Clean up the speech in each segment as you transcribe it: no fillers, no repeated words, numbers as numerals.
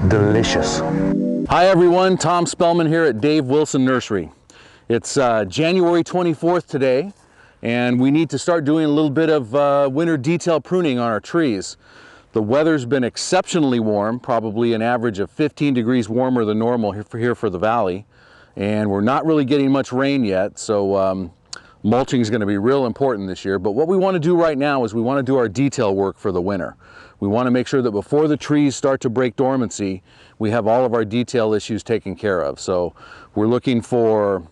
Delicious. Hi everyone, Tom Spellman here at Dave Wilson Nursery. It's January 24th today, and we need to start doing a little bit of winter detail pruning on our trees. The weather's been exceptionally warm, probably an average of 15 degrees warmer than normal here for the valley, and we're not really getting much rain yet, so mulching is going to be real important this year. But what we want to do right now is we want to do our detail work for the winter. We want to make sure that before the trees start to break dormancy, we have all of our detail issues taken care of. So we're looking for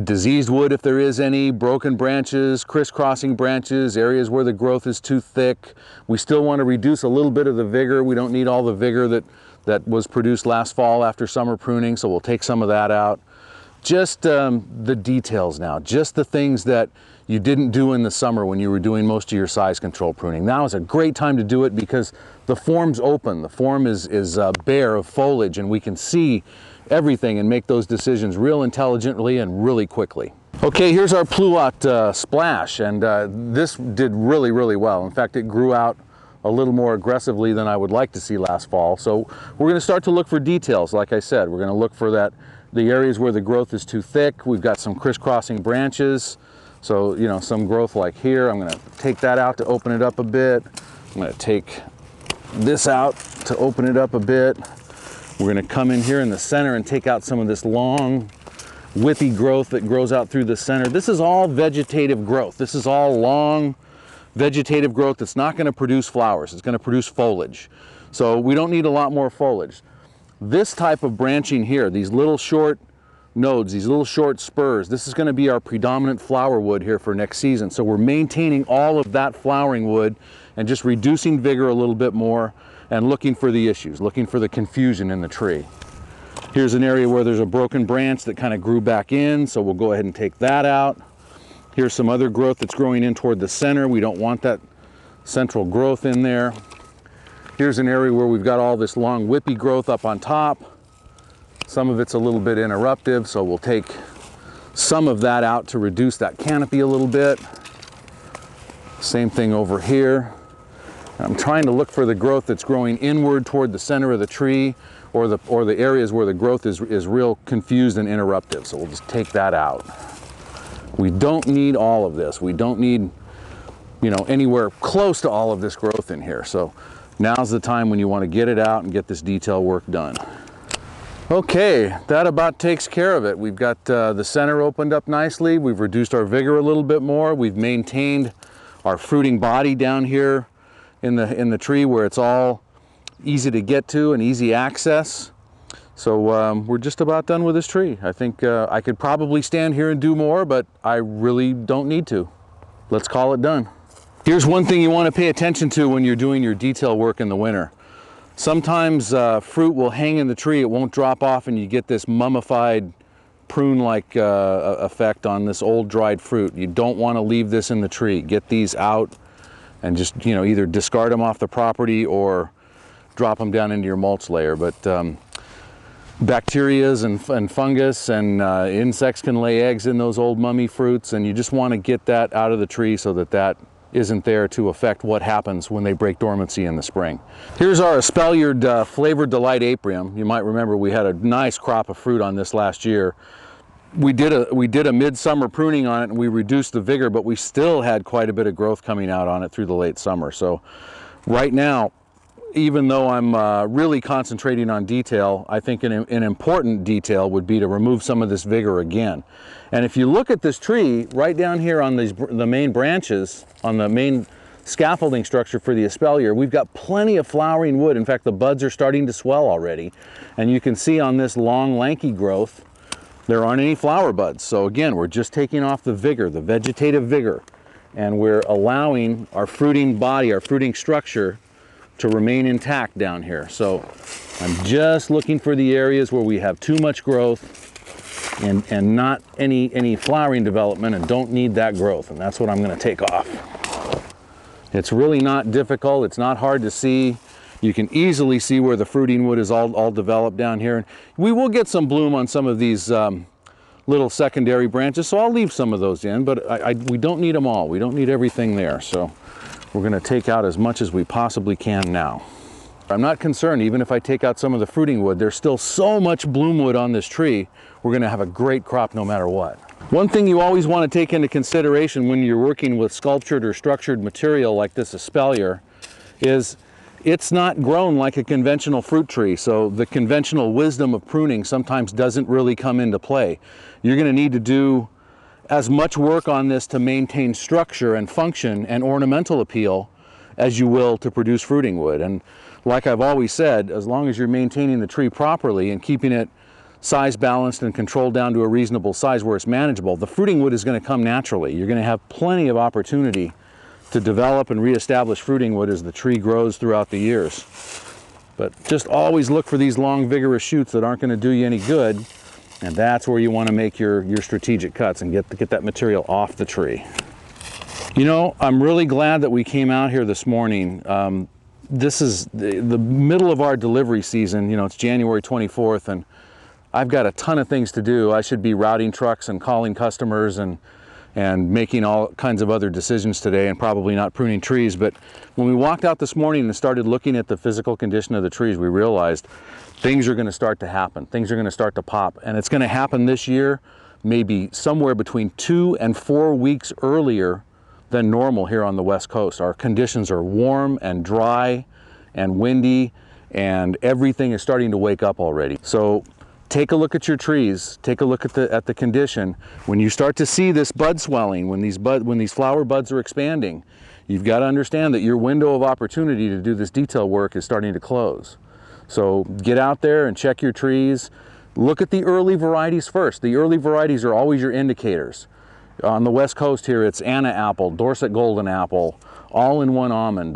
diseased wood if there is any, broken branches, crisscrossing branches, areas where the growth is too thick. We still want to reduce a little bit of the vigor. We don't need all the vigor that was produced last fall after summer pruning, so we'll take some of that out. Just the details now, just the things that you didn't do in the summer when you were doing most of your size control pruning. Now is a great time to do it because the form's open. The form is bare of foliage, and we can see everything and make those decisions real intelligently and really quickly. Okay, here's our Pluot splash, and this did really, really well. In fact, it grew out a little more aggressively than I would like to see last fall. So we're going to start to look for details. Like I said, we're going to look for the areas where the growth is too thick. We've got some crisscrossing branches. So, you know, some growth like here. I'm going to take that out to open it up a bit. I'm going to take this out to open it up a bit. We're going to come in here in the center and take out some of this long, whippy growth that grows out through the center. This is all vegetative growth. This is all long vegetative growth that's not going to produce flowers. It's going to produce foliage. So we don't need a lot more foliage. This type of branching here, these little short nodes, these little short spurs, this is going to be our predominant flower wood here for next season. So we're maintaining all of that flowering wood and just reducing vigor a little bit more and looking for the issues, looking for the confusion in the tree. Here's an area where there's a broken branch that kind of grew back in, so we'll go ahead and take that out. Here's some other growth that's growing in toward the center. We don't want that central growth in there. Here's an area where we've got all this long whippy growth up on top. Some of it's a little bit interruptive, so we'll take some of that out to reduce that canopy a little bit. Same thing over here. I'm trying to look for the growth that's growing inward toward the center of the tree, or the areas where the growth is real confused and interruptive. So we'll just take that out. We don't need all of this. We don't need, you know, anywhere close to all of this growth in here. So now's the time when you want to get it out and get this detail work done. Okay, that about takes care of it. We've got the center opened up nicely. We've reduced our vigor a little bit more. We've maintained our fruiting body down here in the tree where it's all easy to get to and easy access. So we're just about done with this tree. I think I could probably stand here and do more, but I really don't need to. Let's call it done. Here's one thing you want to pay attention to when you're doing your detail work in the winter. Sometimes fruit will hang in the tree, it won't drop off, and you get this mummified prune-like effect on this old dried fruit. You don't want to leave this in the tree. Get these out and just, you know, either discard them off the property or drop them down into your mulch layer. But bacterias and fungus and insects can lay eggs in those old mummy fruits, and you just want to get that out of the tree so that isn't there to affect what happens when they break dormancy in the spring. Here's our Espalier Flavored Delight aprium. You might remember we had a nice crop of fruit on this last year. We did a midsummer pruning on it and we reduced the vigor, but we still had quite a bit of growth coming out on it through the late summer. So right now, even though I'm really concentrating on detail, I think an important detail would be to remove some of this vigor again. And if you look at this tree, right down here on the main branches, on the main scaffolding structure for the Espalier, we've got plenty of flowering wood. In fact, the buds are starting to swell already. And you can see on this long, lanky growth, there aren't any flower buds. So again, we're just taking off the vigor, the vegetative vigor, and we're allowing our fruiting body, our fruiting structure, to remain intact down here. So I'm just looking for the areas where we have too much growth and not any flowering development and don't need that growth, and that's what I'm going to take off. It's really not difficult. It's not hard to see. You can easily see where the fruiting wood is all developed down here. We will get some bloom on some of these little secondary branches, so I'll leave some of those in, but we don't need them all. We don't need everything there, so we're going to take out as much as we possibly can now. I'm not concerned, even if I take out some of the fruiting wood, there's still so much bloom wood on this tree, we're going to have a great crop no matter what. One thing you always want to take into consideration when you're working with sculptured or structured material like this espalier is it's not grown like a conventional fruit tree, so the conventional wisdom of pruning sometimes doesn't really come into play. You're going to need to do as much work on this to maintain structure and function and ornamental appeal as you will to produce fruiting wood. And like I've always said, as long as you're maintaining the tree properly and keeping it size balanced and controlled down to a reasonable size where it's manageable, the fruiting wood is going to come naturally. You're going to have plenty of opportunity to develop and reestablish fruiting wood as the tree grows throughout the years. But just always look for these long vigorous shoots that aren't going to do you any good, and that's where you want to make your strategic cuts and get that material off the tree. You know, I'm really glad that we came out here this morning. This is the middle of our delivery season. You know, it's January 24th, and I've got a ton of things to do. I should be routing trucks and calling customers and making all kinds of other decisions today, and probably not pruning trees. But when we walked out this morning and started looking at the physical condition of the trees, we realized things are going to start to happen. Things are going to start to pop, and it's going to happen this year, maybe somewhere between 2 and 4 weeks earlier than normal here on the West Coast. Our conditions are warm and dry and windy, and everything is starting to wake up already. So take a look at your trees, take a look at the condition. When you start to see this bud swelling, when these flower buds are expanding, you've got to understand that your window of opportunity to do this detail work is starting to close. So get out there and check your trees. Look at the early varieties first. The early varieties are always your indicators. On the West Coast here, it's Anna apple, Dorset golden apple, all-in-one almond,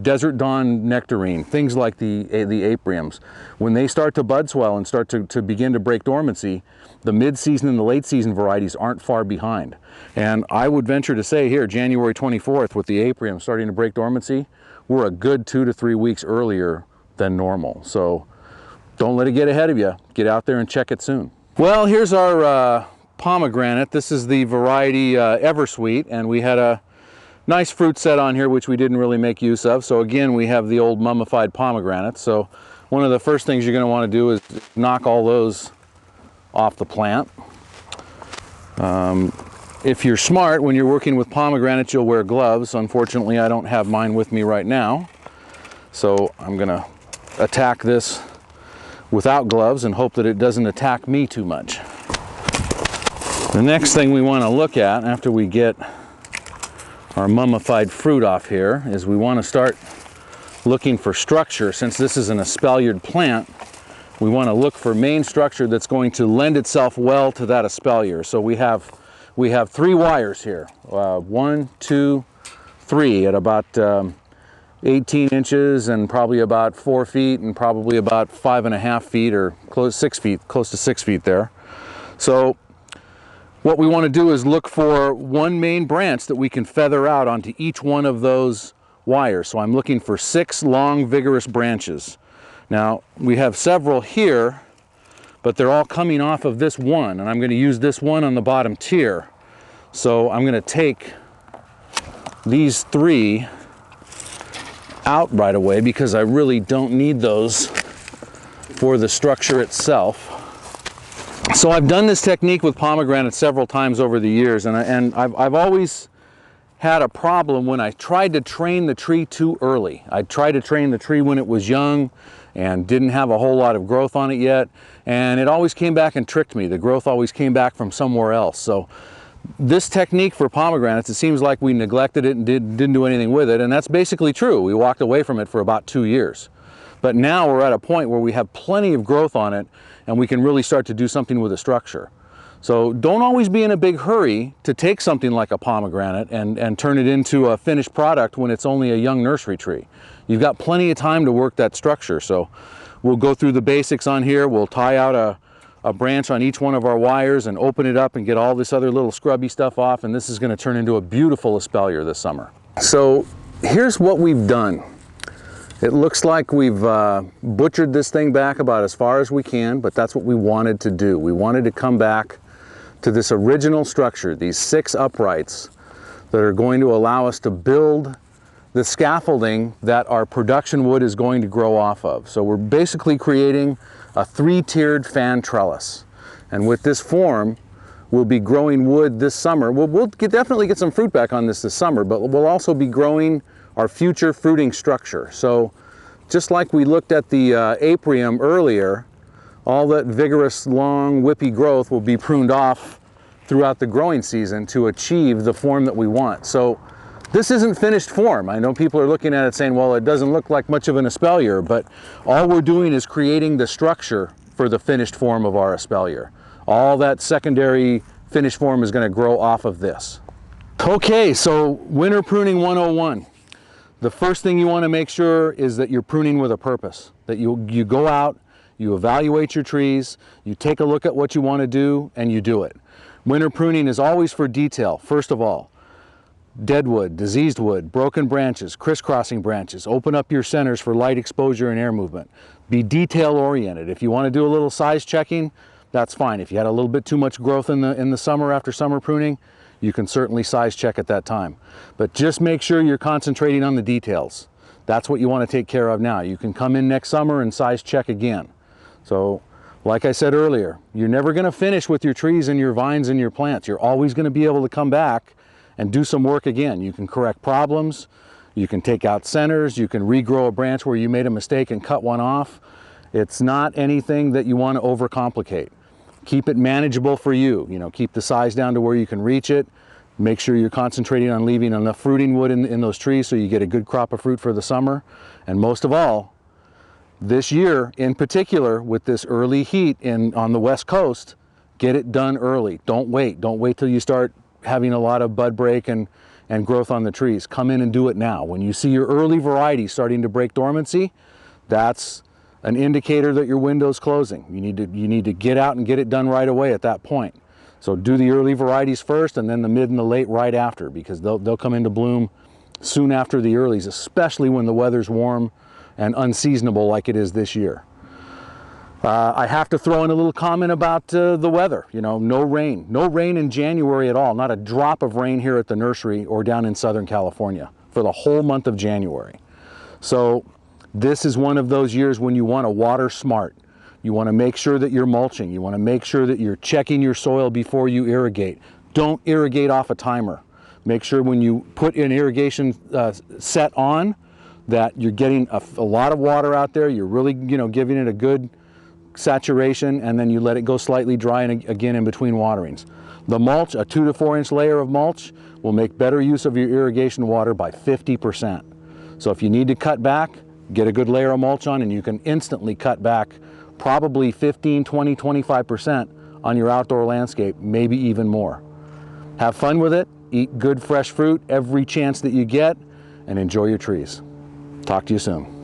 desert dawn nectarine, things like the apriums. When they start to bud swell and start to begin to break dormancy, the mid-season and the late-season varieties aren't far behind. And I would venture to say here, January 24th, with the aprium starting to break dormancy, we're a good 2 to 3 weeks earlier than normal. So don't let it get ahead of you. Get out there and check it soon. Well, here's our pomegranate. This is the variety Eversweet, and we had a nice fruit set on here which we didn't really make use of. So again, we have the old mummified pomegranate. So one of the first things you're going to want to do is knock all those off the plant. If you're smart, when you're working with pomegranates, you'll wear gloves. Unfortunately, I don't have mine with me right now, so I'm going to attack this without gloves and hope that it doesn't attack me too much. The next thing we want to look at after we get our mummified fruit off here is we want to start looking for structure. Since this is an espaliered plant, we want to look for main structure that's going to lend itself well to that espalier. So we have 3 wires here, 1, 2, 3 at about 18 inches and probably about 4 feet and probably about 5.5 feet or close to 6 feet there. So what we want to do is look for one main branch that we can feather out onto each one of those wires. So I'm looking for 6 long, vigorous branches. Now, we have several here, but they're all coming off of this one, and I'm going to use this one on the bottom tier. So I'm going to take these 3 out right away because I really don't need those for the structure itself. So I've done this technique with pomegranate several times over the years, and I've always had a problem when I tried to train the tree too early. I tried to train the tree when it was young and didn't have a whole lot of growth on it yet, and it always came back and tricked me. The growth always came back from somewhere else. So this technique for pomegranates, it seems like we neglected it and didn't do anything with it, and that's basically true. We walked away from it for about 2 years. But now we're at a point where we have plenty of growth on it and we can really start to do something with the structure. So don't always be in a big hurry to take something like a pomegranate and turn it into a finished product when it's only a young nursery tree. You've got plenty of time to work that structure. So we'll go through the basics on here. We'll tie out a branch on each one of our wires and open it up and get all this other little scrubby stuff off, and this is going to turn into a beautiful espalier this summer. So here's what we've done. It looks like we've butchered this thing back about as far as we can, but that's what we wanted to do. We wanted to come back to this original structure, these 6 uprights that are going to allow us to build the scaffolding that our production wood is going to grow off of. So we're basically creating a 3-tiered fan trellis. And with this form, we'll be growing wood this summer. We'll definitely get some fruit back on this summer, but we'll also be growing our future fruiting structure. So just like we looked at the aprium earlier, all that vigorous, long, whippy growth will be pruned off throughout the growing season to achieve the form that we want. So this isn't finished form. I know people are looking at it saying, well, it doesn't look like much of an espalier, but all we're doing is creating the structure for the finished form of our espalier. All that secondary finished form is going to grow off of this. Okay, so winter pruning 101. The first thing you want to make sure is that you're pruning with a purpose, that you go out, you evaluate your trees, you take a look at what you want to do, and you do it. Winter pruning is always for detail, first of all. Dead wood, diseased wood, broken branches, crisscrossing branches. Open up your centers for light exposure and air movement. Be detail oriented. If you want to do a little size checking, that's fine. If you had a little bit too much growth in the summer after summer pruning, you can certainly size check at that time. But just make sure you're concentrating on the details. That's what you want to take care of now. You can come in next summer and size check again. So, like I said earlier, you're never going to finish with your trees and your vines and your plants. You're always going to be able to come back and do some work again. You can correct problems, you can take out centers, you can regrow a branch where you made a mistake and cut one off. It's not anything that you want to overcomplicate. Keep it manageable for you. You know, keep the size down to where you can reach it. Make sure you're concentrating on leaving enough fruiting wood in those trees so you get a good crop of fruit for the summer. And most of all, this year in particular, with this early heat on the West Coast, get it done early. Don't wait. Don't wait till you start having a lot of bud break and growth on the trees. Come in and do it now. When you see your early variety starting to break dormancy, that's an indicator that your window's closing. You need to get out and get it done right away at that point. So do the early varieties first and then the mid and the late right after, because they'll come into bloom soon after the earlies, especially when the weather's warm and unseasonable like it is this year. I have to throw in a little comment about the weather. You know, no rain in January at all. Not a drop of rain here at the nursery or down in Southern California for the whole month of January. So this is one of those years when you want to water smart. You want to make sure that you're mulching. You want to make sure that you're checking your soil before you irrigate. Don't irrigate off a timer. Make sure when you put an irrigation set on that you're getting a lot of water out there. You're really, giving it a good saturation, and then you let it go slightly dry and again in between waterings. The mulch, a 2 to 4 inch layer of mulch, will make better use of your irrigation water by 50%. So if you need to cut back, get a good layer of mulch on and you can instantly cut back probably 15, 20, 25% on your outdoor landscape, maybe even more. Have fun with it, eat good fresh fruit every chance that you get, and enjoy your trees. Talk to you soon.